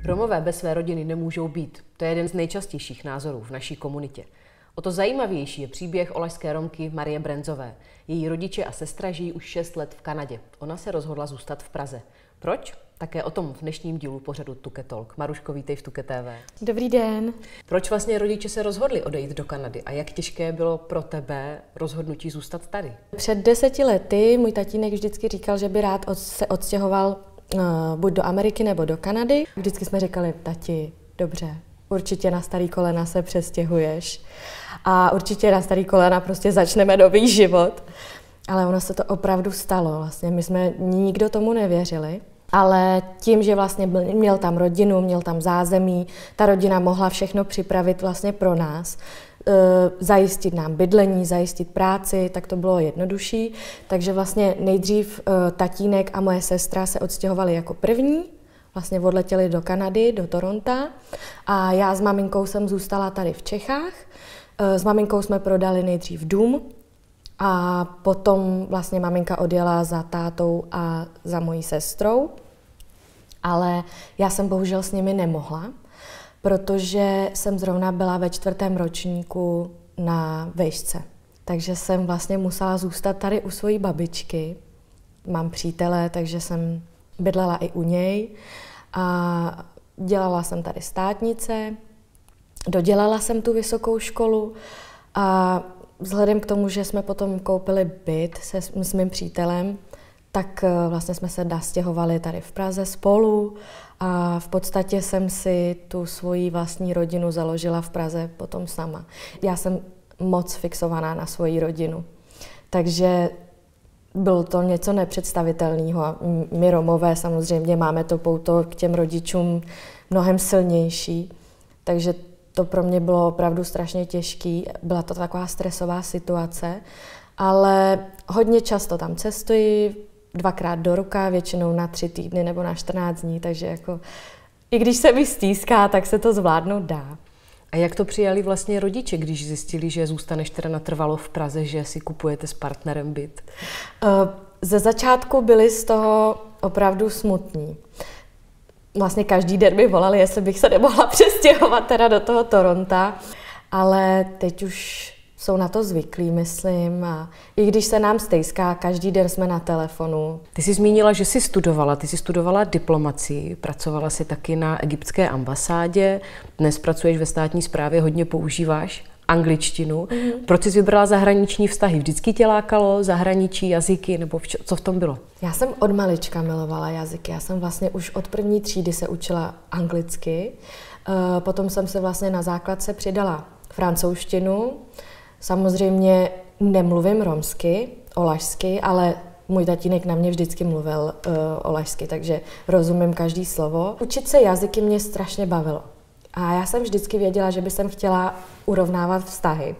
Romové bez své rodiny nemůžou být. To je jeden z nejčastějších názorů v naší komunitě. O to zajímavější je příběh olašské Romky Marie Brenzové. Její rodiče a sestra žijí už 6 let v Kanadě. Ona se rozhodla zůstat v Praze. Proč? Také o tom v dnešním dílu pořadu Tuke Talk. Maruško, vítej v Tuke TV. Dobrý den. Proč vlastně rodiče se rozhodli odejít do Kanady a jak těžké bylo pro tebe rozhodnutí zůstat tady? Před 10 lety můj tatínek vždycky říkal, že by rád se odstěhoval buď do Ameriky nebo do Kanady. Vždycky jsme říkali, tati, dobře, určitě na starý kolena se přestěhuješ a určitě na starý kolena prostě začneme nový život. Ale ono se to opravdu stalo. Vlastně my jsme nikdo tomu nevěřili. Ale tím, že vlastně měl tam rodinu, měl tam zázemí, ta rodina mohla všechno připravit vlastně pro nás, zajistit nám bydlení, zajistit práci, tak to bylo jednodušší. Takže vlastně nejdřív tatínek a moje sestra se odstěhovali jako první, vlastně odletěli do Kanady, do Toronta a já s maminkou jsem zůstala tady v Čechách. S maminkou jsme prodali nejdřív dům a potom vlastně maminka odjela za tátou a za mojí sestrou, ale já jsem bohužel s nimi nemohla, protože jsem zrovna byla ve 4. ročníku na vejšce. Takže jsem vlastně musela zůstat tady u svojí babičky. Mám přítele, takže jsem bydlela i u něj a dělala jsem tady státnice, dodělala jsem tu vysokou školu a vzhledem k tomu, že jsme potom koupili byt s mým přítelem, tak vlastně jsme se nastěhovali tady v Praze spolu a v podstatě jsem si tu svoji vlastní rodinu založila v Praze potom sama. Já jsem moc fixovaná na svoji rodinu, takže bylo to něco nepředstavitelného. My Romové samozřejmě máme to pouto k těm rodičům mnohem silnější, takže to pro mě bylo opravdu strašně těžký. Byla to taková stresová situace, ale hodně často tam cestuji, 2krát do roka, většinou na 3 týdny nebo na 14 dní, takže jako i když se mi stýská, tak se to zvládnout dá. A jak to přijali vlastně rodiče, když zjistili, že zůstaneš teda natrvalo v Praze, že si kupujete s partnerem byt? Ze začátku byli z toho opravdu smutní. Vlastně každý den mi volali, jestli bych se nemohla přestěhovat teda do toho Toronta, ale teď už jsou na to zvyklí, myslím, a i když se nám stejská, každý den jsme na telefonu. Ty jsi zmínila, že jsi studovala diplomacii, pracovala jsi taky na egyptské ambasádě, dnes pracuješ ve státní správě, hodně používáš angličtinu. Proč jsi vybrala zahraniční vztahy? Vždycky tě lákalo zahraničí, jazyky, nebo co v tom bylo? Já jsem od malička milovala jazyky. Já jsem vlastně už od 1. třídy se učila anglicky. Potom jsem se vlastně na základce přidala francouzštinu. Samozřejmě nemluvím romsky, olašsky, ale můj tatínek na mě vždycky mluvil olašsky, takže rozumím každý slovo. Učit se jazyky mě strašně bavilo. A já jsem vždycky věděla, že bych chtěla urovnávat vztahy.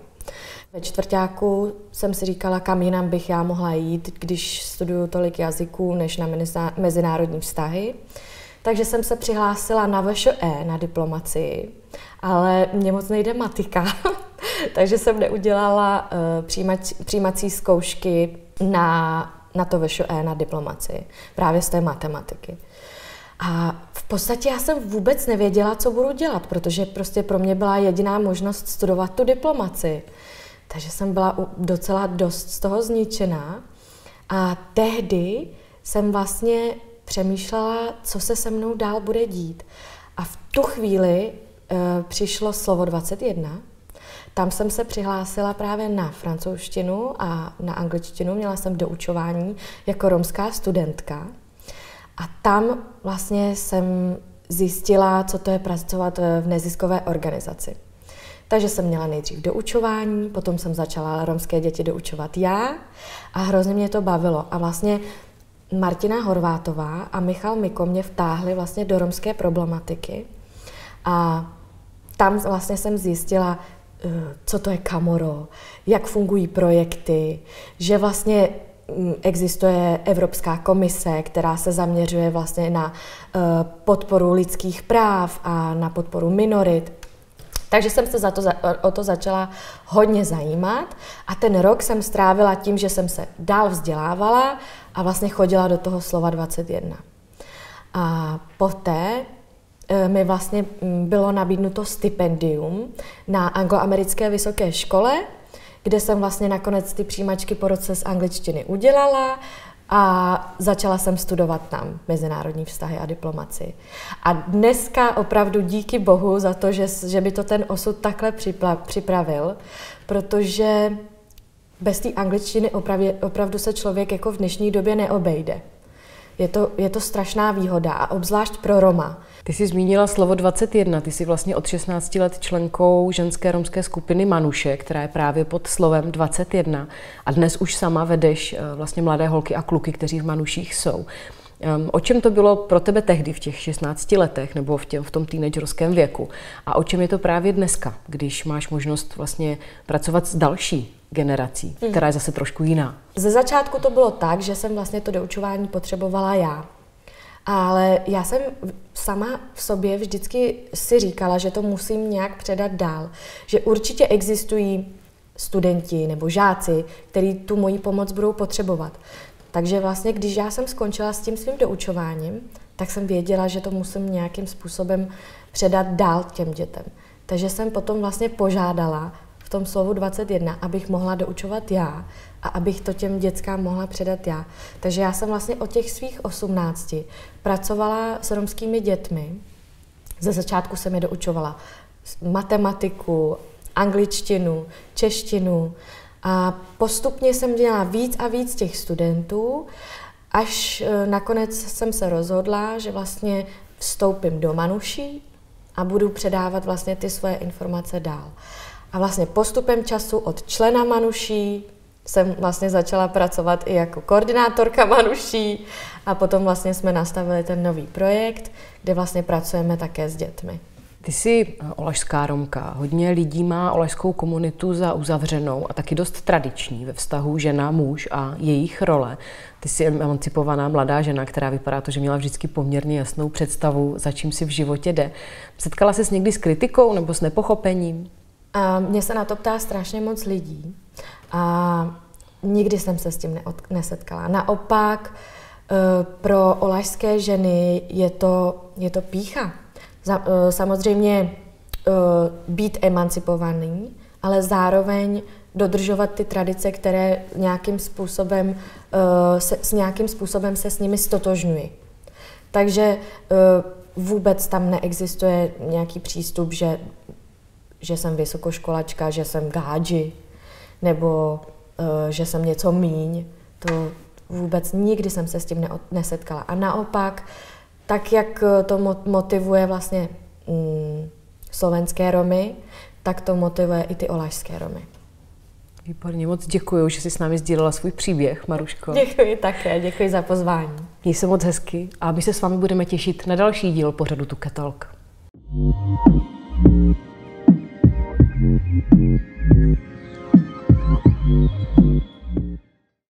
Ve čtvrťáku jsem si říkala, kam jinam bych já mohla jít, když studuju tolik jazyků, než na mezinárodní vztahy. Takže jsem se přihlásila na VŠE, na diplomacii, ale mě moc nejde matika, takže jsem neudělala přijímací zkoušky na to VŠE, na diplomacii, právě z té matematiky. A v podstatě já jsem vůbec nevěděla, co budu dělat, protože prostě pro mě byla jediná možnost studovat tu diplomaci. Takže jsem byla docela dost z toho zničená. A tehdy jsem vlastně přemýšlela, co se se mnou dál bude dít. A v tu chvíli přišlo slovo 21. Tam jsem se přihlásila právě na francouzštinu a na angličtinu. Měla jsem doučování jako romská studentka. A tam vlastně jsem zjistila, co to je pracovat v neziskové organizaci. Takže jsem měla nejdřív doučování, potom jsem začala romské děti doučovat já a hrozně mě to bavilo. A vlastně Martina Horvátová a Michal Miko mě vtáhli vlastně do romské problematiky. A tam vlastně jsem zjistila, co to je Kamoro, jak fungují projekty, že vlastně existuje Evropská komise, která se zaměřuje vlastně na podporu lidských práv a na podporu minorit. Takže jsem se o to začala hodně zajímat a ten rok jsem strávila tím, že jsem se dál vzdělávala a vlastně chodila do toho slova 21. A poté mi vlastně bylo nabídnuto stipendium na angloamerické vysoké škole, kde jsem vlastně nakonec ty přijímačky po roce z angličtiny udělala a začala jsem studovat tam mezinárodní vztahy a diplomacii. A dneska opravdu díky Bohu za to, že by to ten osud takhle připravil, protože bez té angličtiny opravdu se člověk jako v dnešní době neobejde. Je to strašná výhoda a obzvlášť pro Roma. Ty jsi zmínila slovo 21, ty jsi vlastně od 16 let členkou ženské romské skupiny Manuše, která je právě pod slovem 21 a dnes už sama vedeš vlastně mladé holky a kluky, kteří v Manuších jsou. O čem to bylo pro tebe tehdy v těch 16 letech nebo v tom teenagerském věku a o čem je to právě dneska, když máš možnost vlastně pracovat s další generací, která je zase trošku jiná? Ze začátku to bylo tak, že jsem vlastně to doučování potřebovala já. Ale já jsem sama v sobě vždycky si říkala, že to musím nějak předat dál. Že určitě existují studenti nebo žáci, kteří tu moji pomoc budou potřebovat. Takže vlastně, když já jsem skončila s tím svým doučováním, tak jsem věděla, že to musím nějakým způsobem předat dál těm dětem. Takže jsem potom vlastně požádala v tom slovu 21, abych mohla doučovat já a abych to těm dětskám mohla předat já. Takže já jsem vlastně od těch svých 18 pracovala s romskými dětmi. Ze začátku jsem je doučovala matematiku, angličtinu, češtinu a postupně jsem dělala víc a víc těch studentů, až nakonec jsem se rozhodla, že vlastně vstoupím do Manuší a budu předávat vlastně ty svoje informace dál. A vlastně postupem času od člena Manuší jsem vlastně začala pracovat i jako koordinátorka Manuší a potom vlastně jsme nastavili ten nový projekt, kde vlastně pracujeme také s dětmi. Ty jsi olašská Romka. Hodně lidí má olašskou komunitu za uzavřenou a taky dost tradiční ve vztahu žena-muž a jejich role. Ty jsi emancipovaná mladá žena, která vypadá to, že měla vždycky poměrně jasnou představu, za čím si v životě jde. Setkala ses někdy s kritikou nebo s nepochopením? Mě se na to ptá strašně moc lidí a nikdy jsem se s tím nesetkala. Naopak pro olašské ženy je to pýcha. Samozřejmě být emancipovaný, ale zároveň dodržovat ty tradice, které nějakým způsobem se s nimi stotožňují. Takže vůbec tam neexistuje nějaký přístup, že jsem vysokoškolačka, že jsem gádži, nebo že jsem něco míň. To vůbec nikdy jsem se s tím nesetkala. A naopak, tak jak to motivuje vlastně slovenské Romy, tak to motivuje i ty olašské Romy. Výborně, moc děkuji, že jsi s námi sdílela svůj příběh, Maruško. Děkuji také, děkuji za pozvání. Měj se moc hezky a my se s vámi budeme těšit na další díl pořadu Tuke Talk.